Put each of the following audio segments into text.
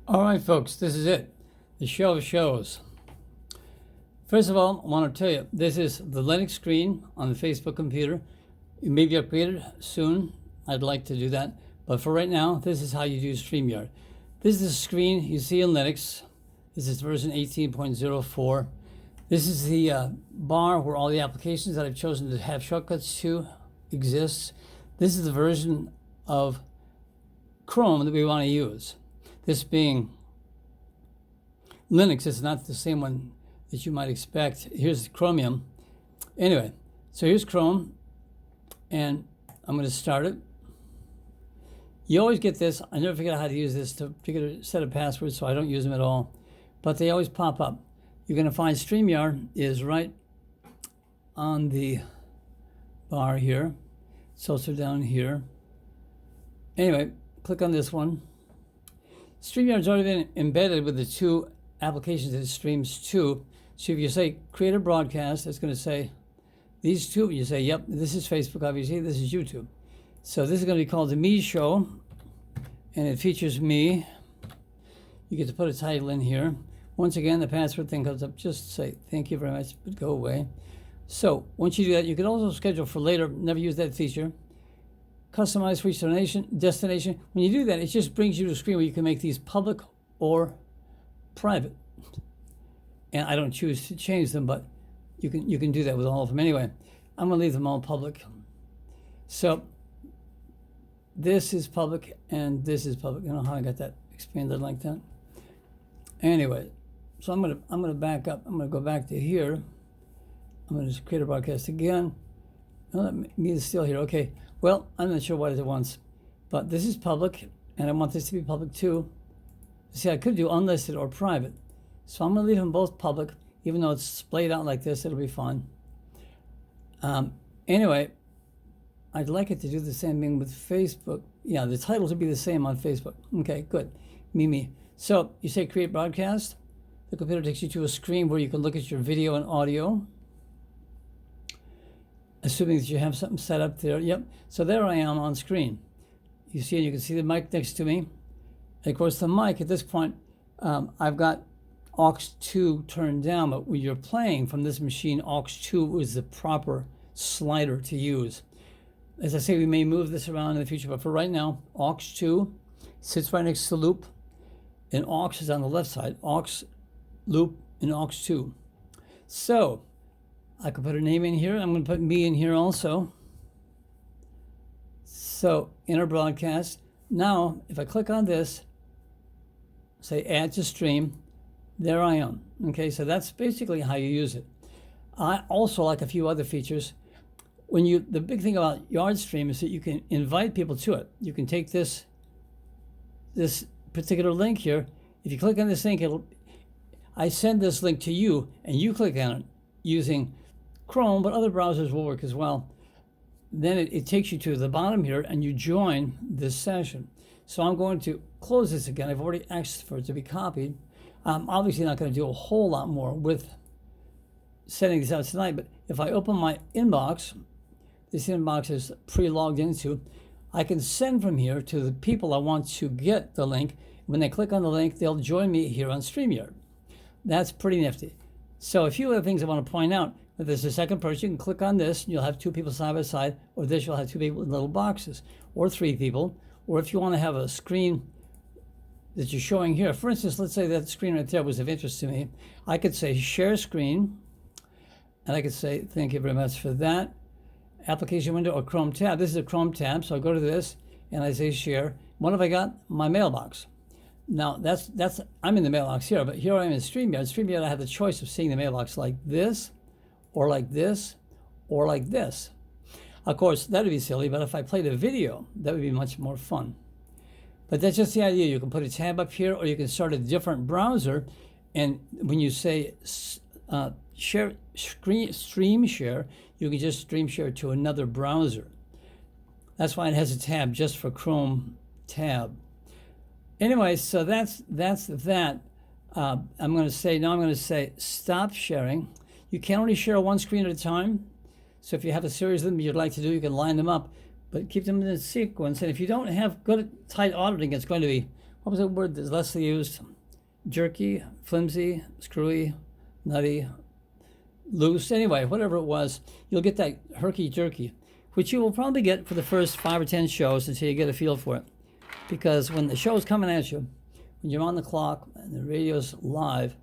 All right, folks, this is it. The show of shows. First of all, I want to tell you, this is the Linux screen on the Facebook computer. It may be upgraded soon. I'd like to do that. But for right now, this is how you do StreamYard. This is the screen you see in Linux. This is version 18.04. This is the bar where all the applications that I've chosen to have shortcuts to exists. This is the version of Chrome that we want to use. This being Linux is not the same one that you might expect. Here's Chromium. Anyway, so here's Chrome, and I'm going to start it. You always get this. I never figured out how to use this to figure a set of passwords, so I don't use them at all. But they always pop up. You're going to find StreamYard is right on the bar here. It's also down here. Anyway, click on this one. StreamYard's already been embedded with the two applications that it streams to. So if you say create a broadcast, it's going to say these two. You say, yep, this is Facebook, obviously. This is YouTube. So this is going to be called the Me Show, and it features me. You get to put a title in here. Once again, the password thing comes up. Just say thank you very much, but go away. So once you do that, you can also schedule for later. Never use that feature. Customize for each destination. When you do that, it just brings you to a screen where you can make these public or private. And I don't choose to change them, but you can do that with all of them. Anyway, I'm going to leave them all public. So this is public and this is public. You know how I got that expanded like that? Anyway, so I'm gonna back up. I'm gonna go back to here. I'm gonna just create a broadcast again. No, me is still here. Okay. Well, I'm not sure what it wants, but this is public, and I want this to be public too. See, I could do unlisted or private. So I'm going to leave them both public, even though it's splayed out like this. It'll be fun. Anyway, I'd like it to do the same thing with Facebook. Yeah, the titles would be the same on Facebook. Okay, good. Me. So you say create broadcast. The computer takes you to a screen where you can look at your video and audio. Assuming that you have something set up there. Yep. So there I am on screen. You see, and you can see the mic next to me. And of course, the mic at this point, I've got aux 2 turned down, but when you're playing from this machine, aux 2 is the proper slider to use. As I say, we may move this around in the future, but for right now, aux 2 sits right next to loop, and aux is on the left side. Aux, loop, and aux 2. So I could put a name in here. I'm going to put me in here also. So enter broadcast. Now, if I click on this, say add to stream, there I am. Okay, so that's basically how you use it. I also like a few other features. The big thing about YardStream is that you can invite people to it. You can take this particular link here. If you click on this link, I send this link to you, and you click on it using Chrome, but other browsers will work as well. Then it takes you to the bottom here, and you join this session. So I'm going to close this again. I've already asked for it to be copied. I'm obviously not going to do a whole lot more with sending this out tonight, but if I open my inbox, this inbox is pre-logged into, I can send from here to the people I want to get the link. When they click on the link, they'll join me here on StreamYard. That's pretty nifty. So a few other things I want to point out. If there's a second person, you can click on this, and you'll have two people side by side, or this, you'll have two people in little boxes, or three people. Or if you want to have a screen that you're showing here, for instance, let's say that screen right there was of interest to me. I could say share screen, and I could say thank you very much for that. Application window or Chrome tab. This is a Chrome tab, so I go to this, and I say share. What have I got? My mailbox. Now, that's I'm in the mailbox here, but here I am in StreamYard. StreamYard, I have the choice of seeing the mailbox like this, or like this, or like this. Of course, that would be silly, but if I played a video, that would be much more fun. But that's just the idea. You can put a tab up here, or you can start a different browser, and when you say share stream share, you can just stream share to another browser. That's why it has a tab just for Chrome tab. Anyway, so that's that. I'm going to say stop sharing. You can only share one screen at a time. So if you have a series of them you'd like to do, you can line them up, but keep them in a sequence. And if you don't have good, tight auditing, it's going to be, what was the word that Leslie used? Jerky, flimsy, screwy, nutty, loose. Anyway, whatever it was, you'll get that herky-jerky, which you will probably get for the first 5 or 10 shows until you get a feel for it. Because when the show's coming at you, when you're on the clock and the radio's live,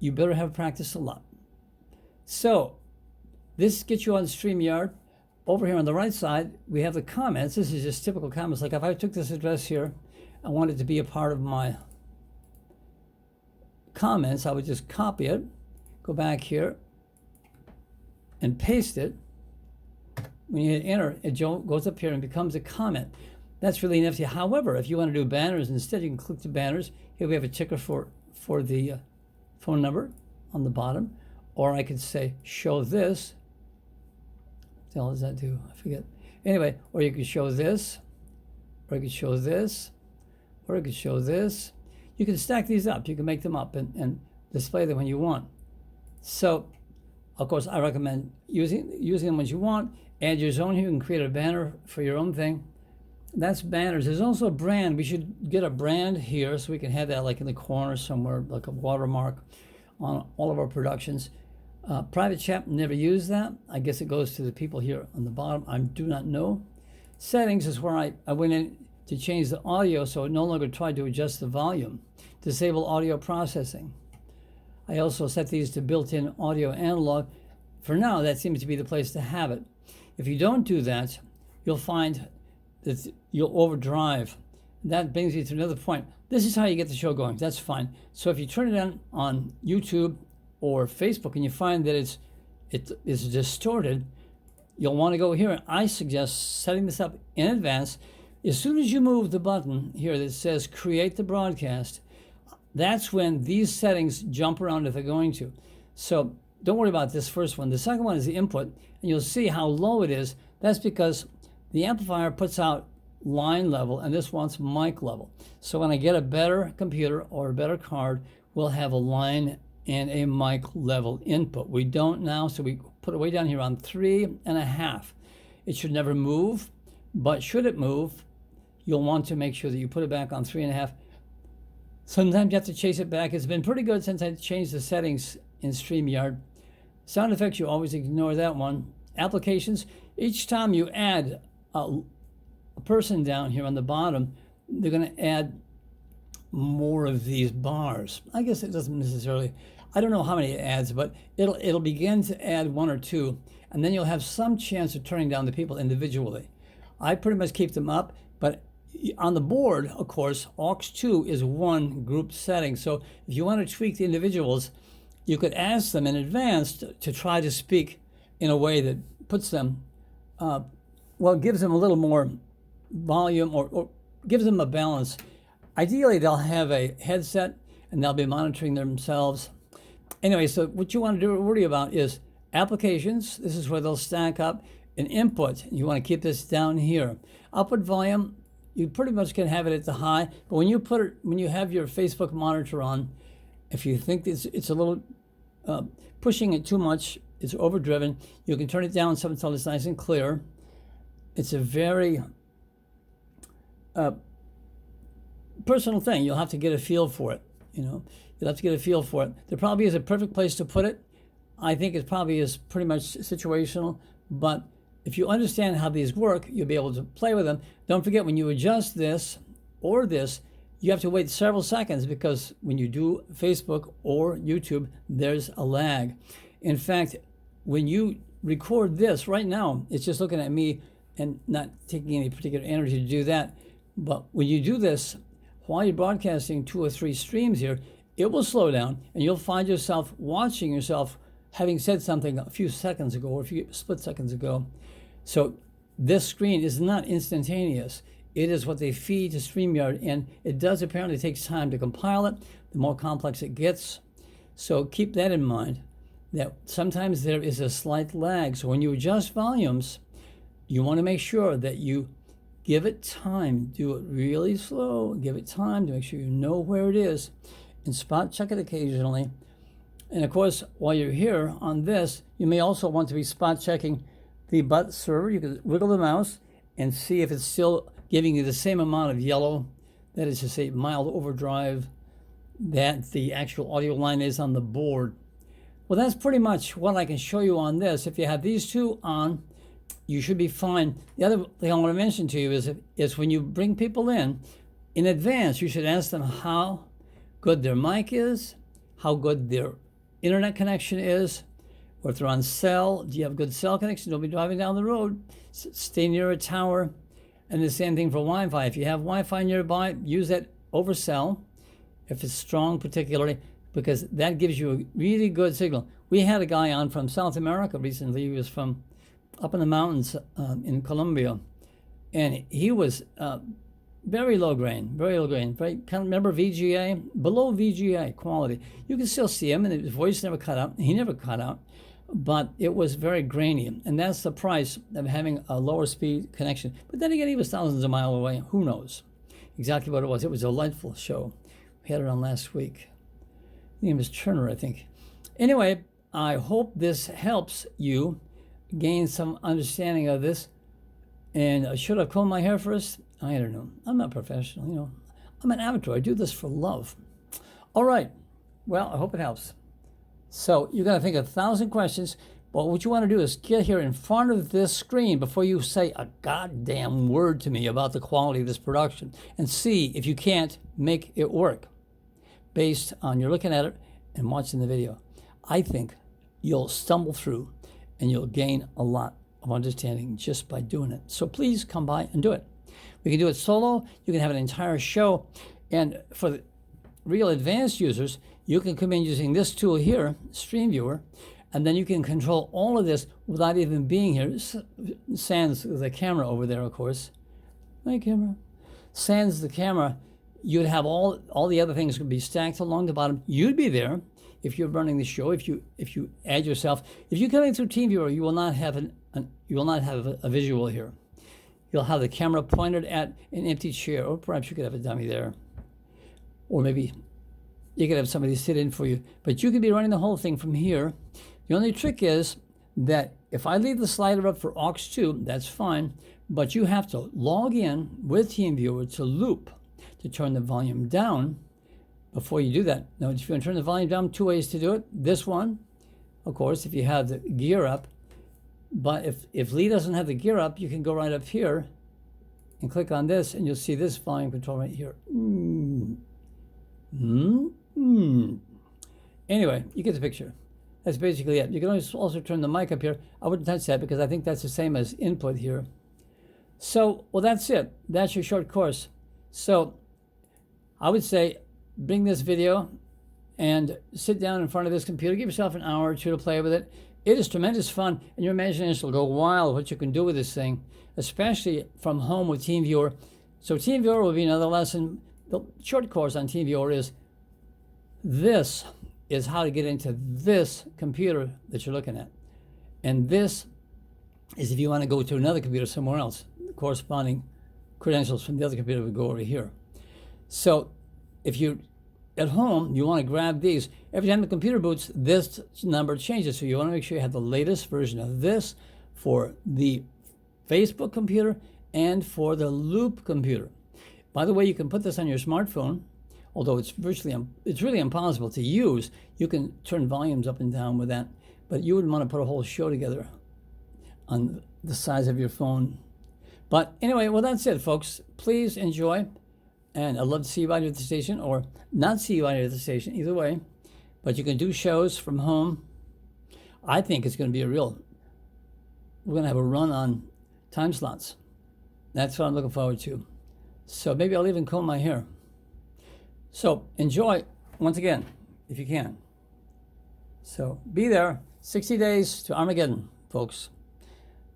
you better have practiced a lot. So, this gets you on StreamYard. Over here on the right side, we have the comments. This is just typical comments. Like if I took this address here, I wanted to be a part of my comments, I would just copy it, go back here, and paste it. When you hit enter, it goes up here and becomes a comment. That's really nifty. However, if you want to do banners instead, you can click the banners. Here we have a ticker for the phone number on the bottom. Or I could say, show this. What the hell does that do? I forget. Anyway, or you could show this, or you could show this, or you could show this. You can stack these up. You can make them up and display them when you want. So, of course, I recommend using them when you want. Add your zone here. You can create a banner for your own thing. That's banners. There's also a brand. We should get a brand here so we can have that like in the corner somewhere, like a watermark on all of our productions. Private chat, never use that. I guess it goes to the people here on the bottom. I do not know. Settings is where I went in to change the audio so it no longer tried to adjust the volume. Disable audio processing. I also set these to built-in audio analog. For now, that seems to be the place to have it. If you don't do that, you'll find that you'll overdrive. That brings you to another point. This is how you get the show going. That's fine. So if you turn it on YouTube or Facebook and you find that it is distorted, you'll want to go here. I suggest setting this up in advance. As soon as you move the button here that says create the broadcast, that's when these settings jump around if they're going to. So don't worry about this first one. The second one is the input, and you'll see how low it is. That's because the amplifier puts out line level, and this wants mic level. So when I get a better computer or a better card, we'll have a line and a mic level input. We don't now, so we put it way down here on 3.5. It should never move, but should it move, you'll want to make sure that you put it back on 3.5. Sometimes you have to chase it back. It's been pretty good since I changed the settings in StreamYard. Sound effects, you always ignore that one. Applications, each time you add a person down here on the bottom, they're going to add more of these bars. I guess it doesn't necessarily, I don't know how many it adds, but it'll begin to add 1 or 2, and then you'll have some chance of turning down the people individually. I pretty much keep them up, but on the board, of course, aux2 is one group setting. So if you want to tweak the individuals, you could ask them in advance to try to speak in a way that puts them, gives them a little more volume or gives them a balance. Ideally, they'll have a headset and they'll be monitoring themselves. Anyway, so what you want to worry about is applications. This is where they'll stack up. And input, you want to keep this down here. Output volume, you pretty much can have it at the high, but when you have your Facebook monitor on, if you think it's a little pushing it too much, it's overdriven, you can turn it down until it's nice and clear. It's a very personal thing. You'll have to get a feel for it. You'll have to get a feel for it. There probably is a perfect place to put it. I think it probably is pretty much situational, but if you understand how these work, you'll be able to play with them. Don't forget, when you adjust this or this, you have to wait several seconds because when you do Facebook or YouTube, there's a lag. In fact, when you record this right now, it's just looking at me and not taking any particular energy to do that. But when you do this, while you're broadcasting 2 or 3 streams here, it will slow down and you'll find yourself watching yourself having said something a few seconds ago or a few split seconds ago. So this screen is not instantaneous. It is what they feed to StreamYard, and it does apparently take time to compile it, the more complex it gets. So keep that in mind, that sometimes there is a slight lag. So when you adjust volumes, you want to make sure that you give it time. Do it really slow. Give it time to make sure you know where it is, and spot check it occasionally. And of course, while you're here on this, you may also want to be spot checking the butt server. You can wiggle the mouse and see if it's still giving you the same amount of yellow that is to say mild overdrive, that the actual audio line is on the board. Well, that's pretty much what I can show you on this. If you have these two on, you should be fine. The other thing I want to mention to you is when you bring people in advance, you should ask them how good their mic is, how good their internet connection is, or if they're on cell, do you have good cell connection? Don't be driving down the road. Stay near a tower. And the same thing for Wi-Fi. If you have Wi-Fi nearby, use that over cell, if it's strong particularly, because that gives you a really good signal. We had a guy on from South America recently. He was from up in the mountains in Colombia, and he was very low grain, very kind of remember VGA, below VGA quality. You can still see him, and his voice never cut out. He never cut out, but it was very grainy, and that's the price of having a lower speed connection. But then again, he was thousands of miles away. Who knows exactly what it was? It was a delightful show. We had it on last week. His name is Turner, I think. Anyway, I hope this helps you gain some understanding of this. And should I comb my hair first? I don't know. I'm not professional, you know. I'm an amateur. I do this for love. All right. Well, I hope it helps. So you're going to think 1,000 questions, but what you want to do is get here in front of this screen before you say a goddamn word to me about the quality of this production and see if you can't make it work based on you're looking at it and watching the video. I think you'll stumble through and you'll gain a lot of understanding just by doing it. So please come by and do it. We can do it solo. You can have an entire show. And for the real advanced users, you can come in using this tool here, StreamViewer, and then you can control all of this without even being here. Sans the camera over there, of course. My camera. Sans the camera, you'd have all the other things could be stacked along the bottom. You'd be there if you're running the show. If you add yourself, if you're coming through TeamViewer, you will not have a visual here. You'll have the camera pointed at an empty chair, or perhaps you could have a dummy there, or maybe you could have somebody sit in for you. But you could be running the whole thing from here. The only trick is that if I leave the slider up for aux 2, that's fine, but you have to log in with TeamViewer to Loop to turn the volume down before you do that. Now, if you want to turn the volume down, 2 ways to do it. This one, of course, if you have the gear up. But if Lee doesn't have the gear up, you can go right up here and click on this, and you'll see this volume control right here. Anyway, you get the picture. That's basically it. You can also turn the mic up here. I wouldn't touch that because I think that's the same as input here. So, well, that's it. That's your short course. So I would say bring this video and sit down in front of this computer. Give yourself an hour or two to play with it. It is tremendous fun, and your imagination will go wild what you can do with this thing, especially from home with TeamViewer. So TeamViewer will be another lesson. The short course on TeamViewer is this is how to get into this computer that you're looking at. And this is if you want to go to another computer somewhere else. The corresponding credentials from the other computer would go over here. So if you're at home, you want to grab these. Every time the computer boots, this number changes. So you want to make sure you have the latest version of this for the Facebook computer and for the Loop computer. By the way, you can put this on your smartphone, although it's really impossible to use. You can turn volumes up and down with that, but you wouldn't want to put a whole show together on the size of your phone. But anyway, well, that's it, folks. Please enjoy. And I'd love to see you out here at the station, or not see you out here at the station, either way. But you can do shows from home. I think it's going to be we're going to have a run on time slots. That's what I'm looking forward to. So maybe I'll even comb my hair. So enjoy, once again, if you can. So be there. 60 days to Armageddon, folks.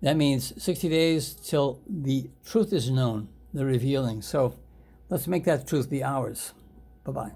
That means 60 days till the truth is known, the revealing. So let's make that truth be ours. Bye-bye.